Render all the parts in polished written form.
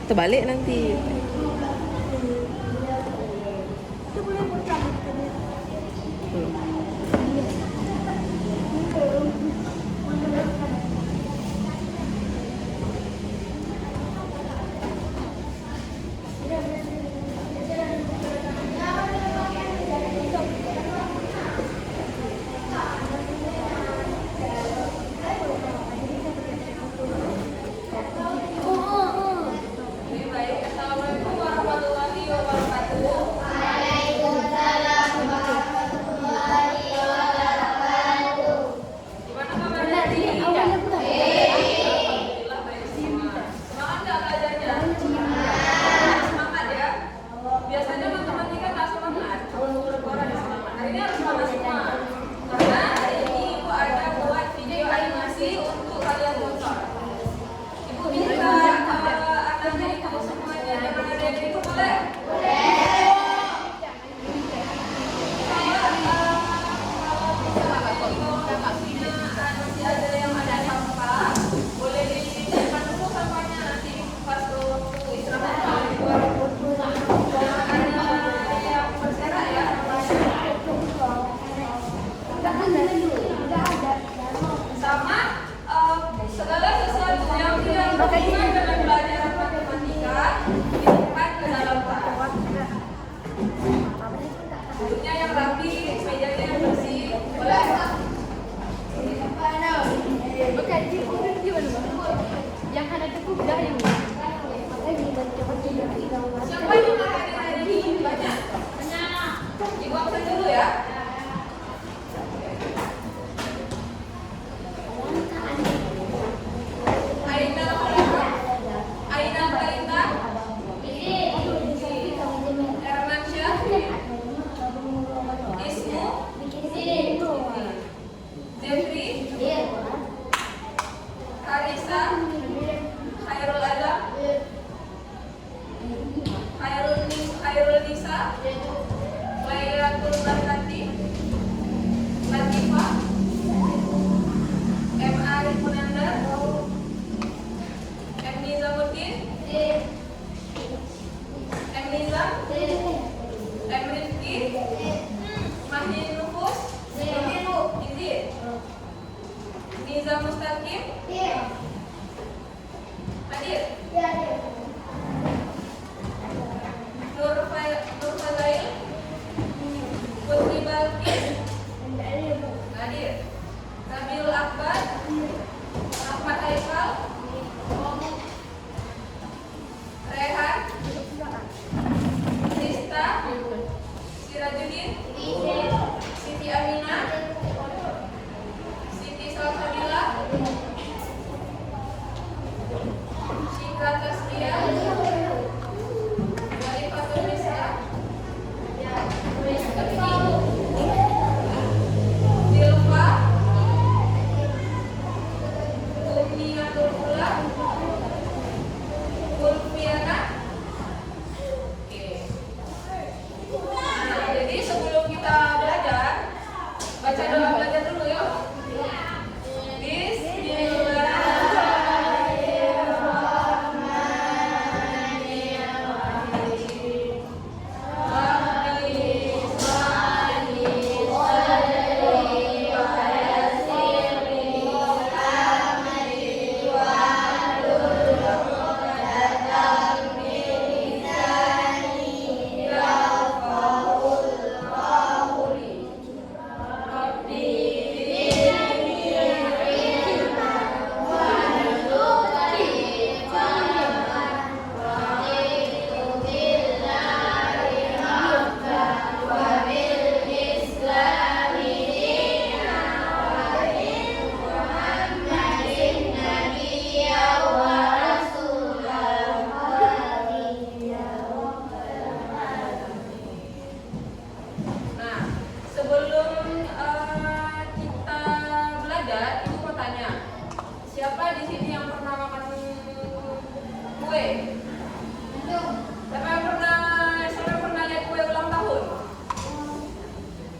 terbalik nanti. Assalamualaikum warahmatullahi wabarakatuh. Gimana kabarnya hari ini? Alhamdulillah baik semua. Semangat nggak belajarnya? Semangat ya. Biasanya matematika nggak semangat. Orang yang semangat. Hari ini harus semangat semua. Karena hari ini Ibu ada buat video animasi untuk kalian tonton. Ibu minta anaknya itu semuanya jangan ada yang ikut, boleh? Masih ada yang ada sampah, boleh dicarikan dulu sampahnya nanti pas waktu istirahat keluar. Jangan ada yang berserak ya. Sama segala sesuatu yang tidak berhubungan dengan pelajaran matematika dimasukkan ke dalam tas. Duduknya yang rapi, mejanya yang bersih, boleh? Yang ada itu udah yang Siapa yang hadir hari ini? Banyak. Ibu absen dulu ya. Aina Malika, Aina Malika, Hermansyah, Ismu, Jeffrey, Karisa, Khairul Adam, Khairul Nisa, Lailatul Barkati, Latifah, M. Arif Munandar, M. Nizamuddin, M. Nizam, M. Rifki, Mahin Nufus, Izin, Nizam Mustaqim, hadir, Nur Fadail, Putri Balkis, hadir, Nabil Akbar, Ahmad Haikal, Rehan, Rista, Sirajuddin, Siti Aminah, Siti Salsabila, Syikra Tasbia, Walifatul Nisa, Zilfa, Umniyatul Ula, Ulfiana. Oke. Nah, jadi sebelum kita belajar, baca doa belajar dulu yuk.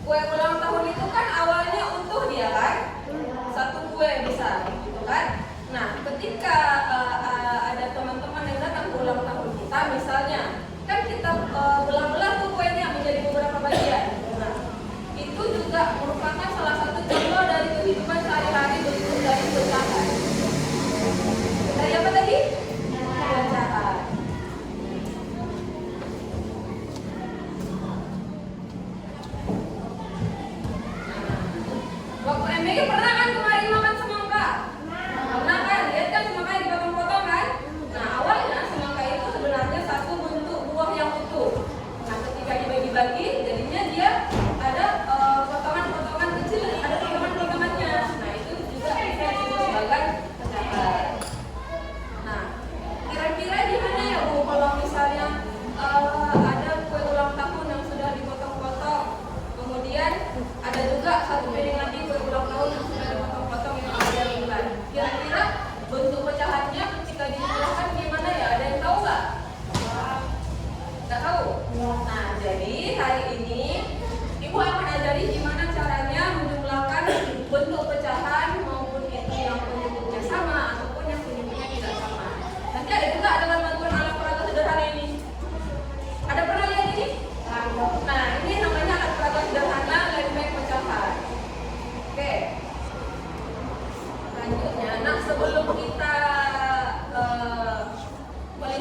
Kue ulang tahun itu kan awalnya utuh dia kan, satu kue besar gitu kan. Nah ketika ada teman-teman yang datang ke ulang tahun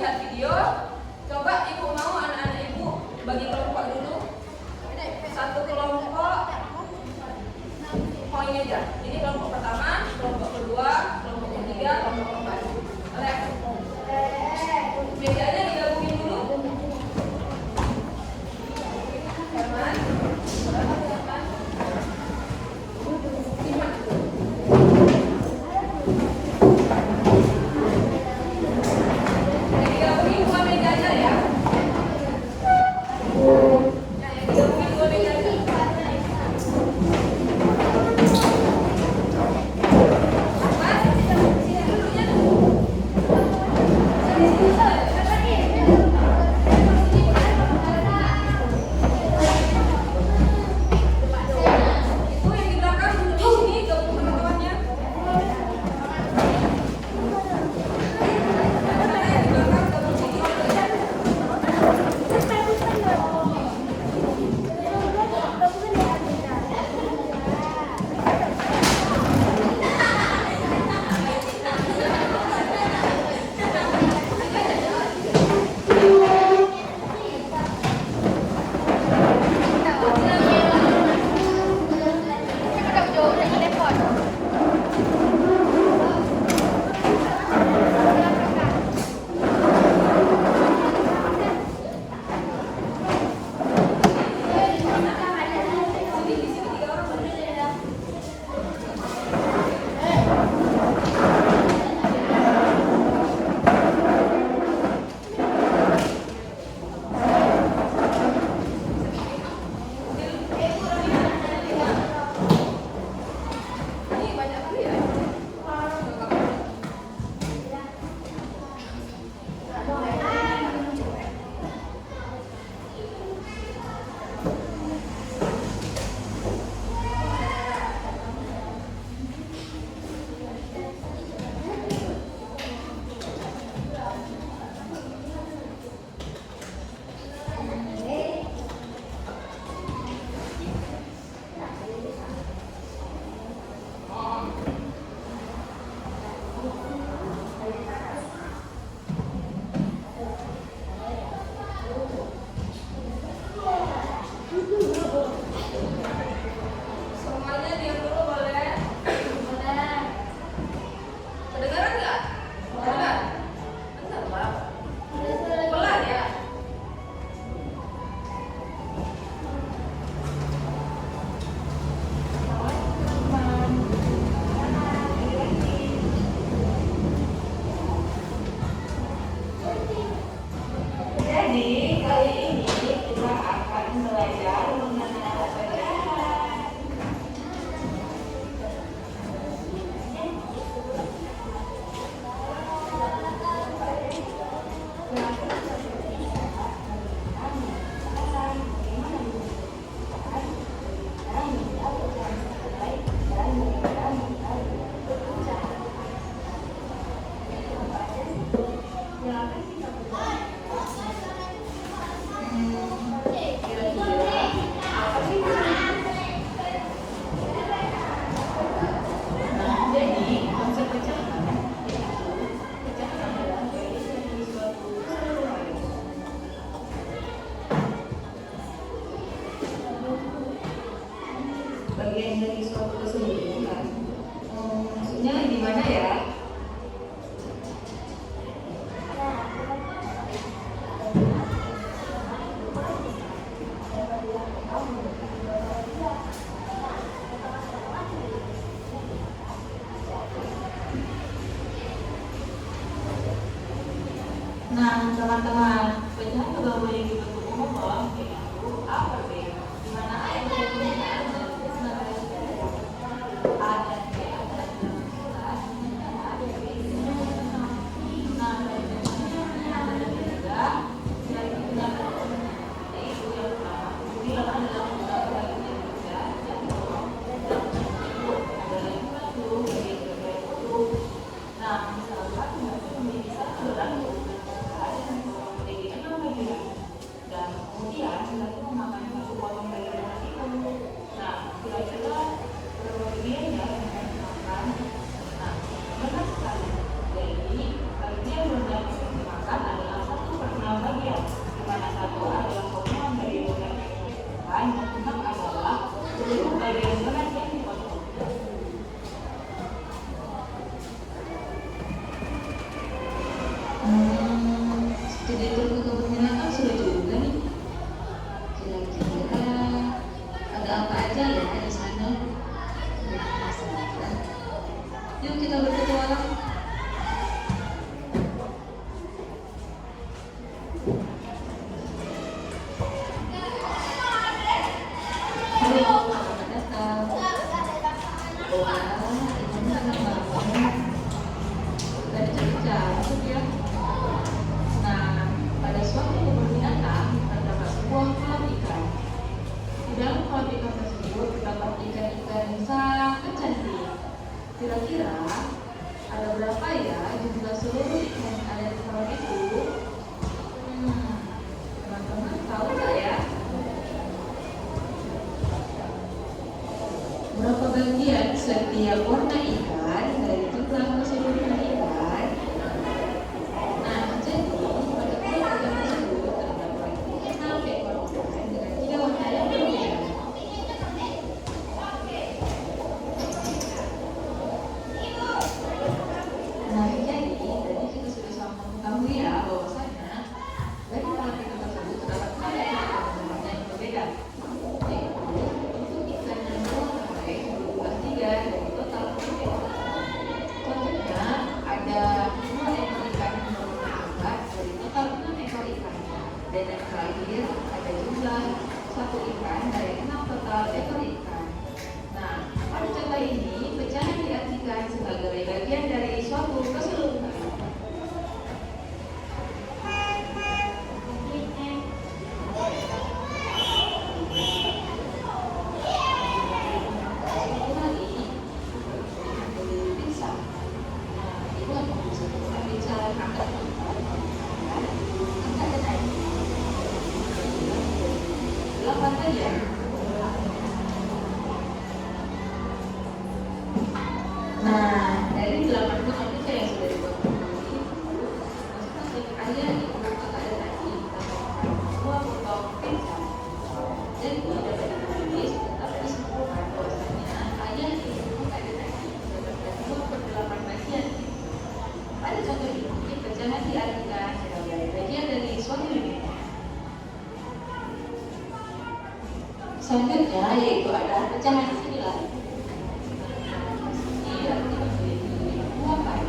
melihat video, coba ibu mau anak-anak ibu bagi kelompok dulu. Satu kelompok poin aja. Ini kelompok pertama, kelompok kedua, kelompok ketiga, kelompok keempat. Bedanya digabungin dulu. Herman, berapa Herman? 5. Yang digabungin 2 meja aja ya. Yang digabungin 2 meja aja. Bagian dari suatu keseluruhan. Maksudnya gimana ya? Nah, teman-teman, banyak pegawai yang dibentuk umum yaitu APB, di mana A itu penggunaan dan sebagai ada B ada dan APB itu. Nah, dari ada juga dari pendapat yaitu yang pertama, bila adalah pegawai yang bekerja dan dari itu itu. Nah, misalkan memiliki satu orang dan kemudian kita itu memakan satu potong dari rumah itu Halo, selamat datang. Wah, ini senang banget. Tadi cerita, ya. Nah, pada suatu kebun binatang terdapat sebuah kolam ikan. Di dalam kolam ikan tersebut terdapat ikan-ikan yang sangat cantik. Kira-kira ada berapa ya jumlah seluruh ikan yang ada di kolam itu? Teman-teman tahu nggak ya? Berapa bagian setiap warna ikan dari jumlah keseluruhan ikan? Nah, jadi pada kolam ikan tersebut terdapat 6 ekor ikan dengan 3 warna yang berbeda. Nah, jadi tadi kita sudah sama mengetahui ya bahwasanya dari kolam ikan tersebut terdapat 6 ekor ikan dengan warna yang berbeda. Yaitu untuk ikan yang berwarna berjumlah 3 dari total 10 ekor. Contohnya ada 2 ekor ikan yang berwarna coklat dari total 6 ekor ikan. Dan yang terakhir ada jumlah 1 ikan dari 6 total ekor ikan. Nah, pada contoh ini pecahan diartikan sebagai bagian dari suatu keseluruhan. Satu lagi, pizza. Nah, itu apa maksudnya? Pizza kakak. Kakak ada naik. 8 saja. Nah, dari 8 potong pizza yang sudah dibuat tadi, masukkan ke kalian itu kakak ada tadi tambahkan 2 potong pizza. Jadi dapat ditulis tetap disimpulkan bahwasanya kalian itu kakak ada tadi mendapatkan 2/8 bagian. Pada contoh ini pecahan diartikan sebagai bagian dari suatu unit. Selanjutnya yaitu adalah pecahan similar. Ini berarti memiliki 2 pai.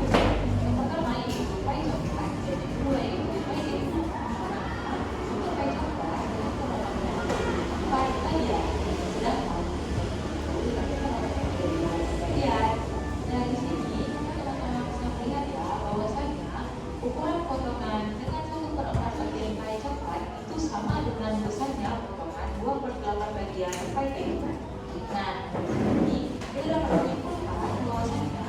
Yang pertama yaitu pai coklat dan yang kedua yaitu pai biru. Untuk pai coklat pai saja, sedangkan bagian. Nah, di sini teman-teman bisa melihat ya bahwasanya ukuran potongan dengan 1/4 bagian pai coklat itu sama dengan besarnya potongan 2/8 bagian pai biru. Nah, ini kita dapat menyimpulkan bahwasanya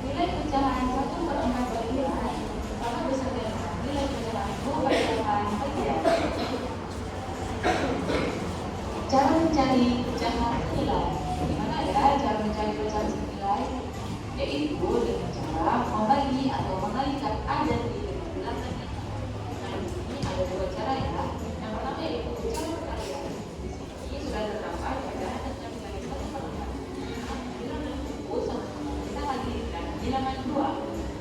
nilai pecahan 1/4 bagian sama besar dengan nilai pecahan 2/8 bagian. Cara mencari pecahan senilai. Gimana ya cara mencari pecahan senilai? Yaitu dengan cara membagi atau mengalikan A dan B dengan bilangan ini. Nah, di sini ada 2 cara ya. Yang pertama yaitu cara perkalian. Di sini sudah terdapat pecahan dengan nilai 1/4. Bilangan 1 sama kita kalikan bilangan 2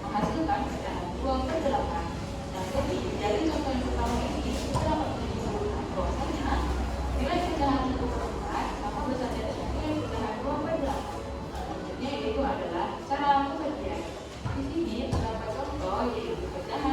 menghasilkan pecahan 2/8. Nah, jadi dari contoh yang pertama ini kita dapat menyimpulkan bahwasanya nilai pecahan 1/4 sama besarnya dengan nilai pecahan 2/8. Selanjutnya yaitu adalah cara pembagian. Di sini terdapat contoh yaitu pecahan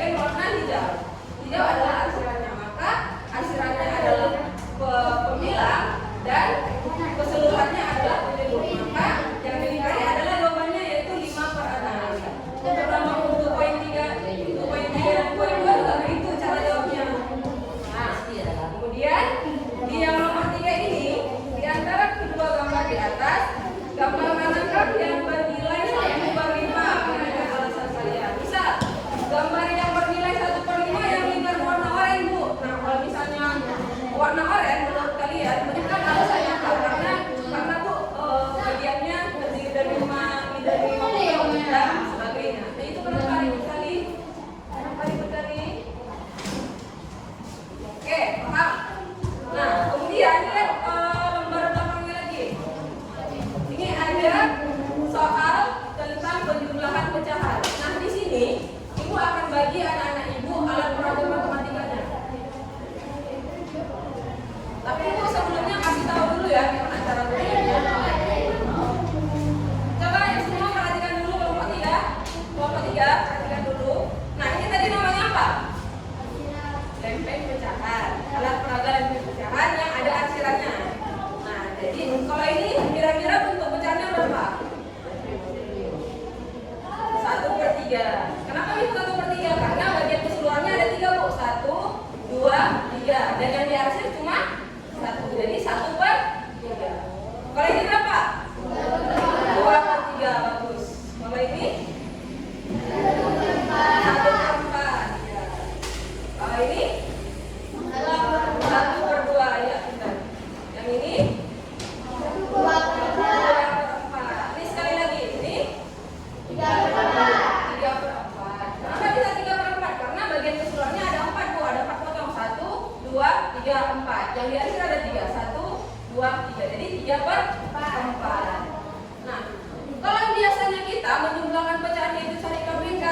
bagian warna hijau. Hijau adalah arsirannya, maka arsirannya adalah pembilang dan keseluruhannya adalah penyebut. Maka yang dicari adalah jawabannya yaitu 5/6. Terutama untuk poin 3, untuk poin 3 dan poin 2 juga begitu cara jawabnya. Nah, kemudian di yang nomor 3 ini, di antara kedua gambar di atas, gambar manakah yang bernilai 1/5? Mengenai alasan saya. Misal, gambar yang bernilai 1/5 yang dengan warna oranye, Bu. Nah, kalau misalnya warna oranye menurut kalian, berikan alasannya apa? Karena Bu, bagiannya terdiri dari 5 dan sebagainya. Nah, itu kenapa ribet sekali? Kenapa ribet sekali? Oke, paham? Nah, kemudian lihat lembar belakangnya lagi. Ini ada soal tentang penjumlahan pecahan. Nah, di sini Ibu akan bagi anak-anak Ibu alat peraga matematikanya. Tapi Ibu sebelumnya kasih tahu dulu ya gimana cara berinya. Coba yang semua perhatikan dulu kelompok 3. Kelompok 3 perhatikan dulu. Nah, ini tadi namanya apa? Lempeng pecahan. Alat peraga lempeng pecahan yang ada arsirannya. Nah, jadi kalau ini kira-kira bentuk pecahnya berapa? 1/3. Kenapa ini 1/3? Karena bagian keseluruhannya ada 3, Bu. 1, 2, 3. Dan yang diarsir cuma 1. Jadi 1/3. Kalau ini berapa? 2/3. Bagus. Kalau ini 1/4. Ya. Kalau ini 1/2. Ya, bentar. Yang ini 2/4. Ini sekali lagi. Ini 3/4. Kenapa bisa 3/4? Karena bagian keseluruhannya ada 4, Bu. Ada 4 potong. 1, 2, 3, 4. Yang diarsir ada 3. 1, 2, 3. Jadi 3/4. Nah, kalau biasanya kita menjumlahkan pecahan itu cari KBK,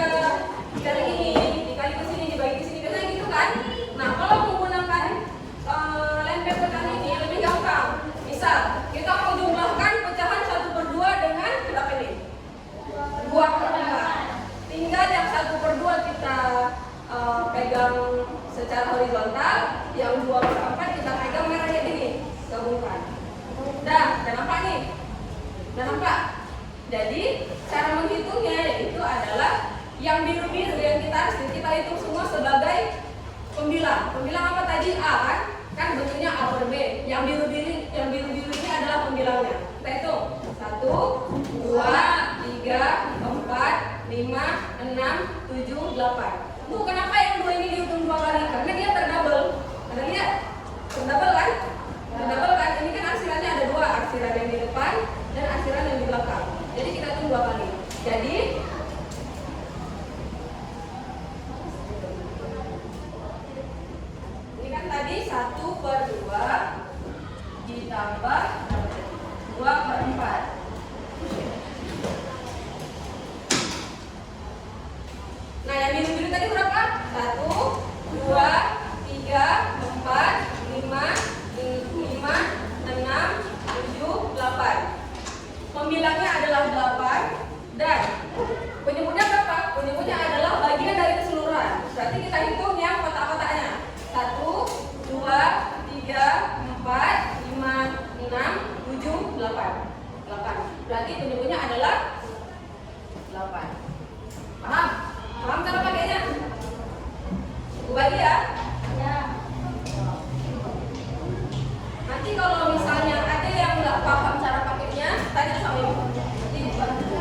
cari ini, dikali ke sini, dibagi ke sini, biasanya gitu kan? Nah, kalau menggunakan lempeng pecahan ini lebih gampang. Misal, kita mau jumlahkan pecahan 1/2 dengan berapa ini? 2/4. Tinggal yang 1/2 kita pegang secara horizontal, yang 2/4 kita pegang merah kayak gini, gabungkan. Udah nampak nih? Udah nampak? Jadi cara menghitungnya yaitu adalah yang biru-biru yang kita hitung semua sebagai pembilang. Pembilang apa tadi? A kan? Kan bentuknya A/B. Yang biru-biru ini adalah pembilangnya. Kita hitung. 1, 2, 3, 4, 5, 6, 7, 8. Bu, kenapa yang 2 ini dihitung 2 kali? Karena dia terdouble. Anda lihat? Terdouble kan? Terdouble kan? Ini kan arsirannya ada 2, arsiran yang di depan dan arsiran yang di belakang. Jadi kita hitung 2 kali. Jadi ini kan tadi 1/2 ditambah 2/4. Nah, yang biru-biru tadi berapa? 1, 2, 3, 4, 5, 6, 7, 8. Pembilangnya adalah 8 dan penyebutnya berapa? Penyebutnya adalah bagian dari keseluruhan. Berarti kita hitung yang kotak-kotaknya. 1, 2, 3, 4, 5, 6, 7, 8. 8. Berarti penyebutnya adalah 8. Paham? Paham cara pakainya? Aku bagi ya. Nanti kalau misalnya ada yang nggak paham cara pakainya, tanya sama ibu. Nanti dibantu.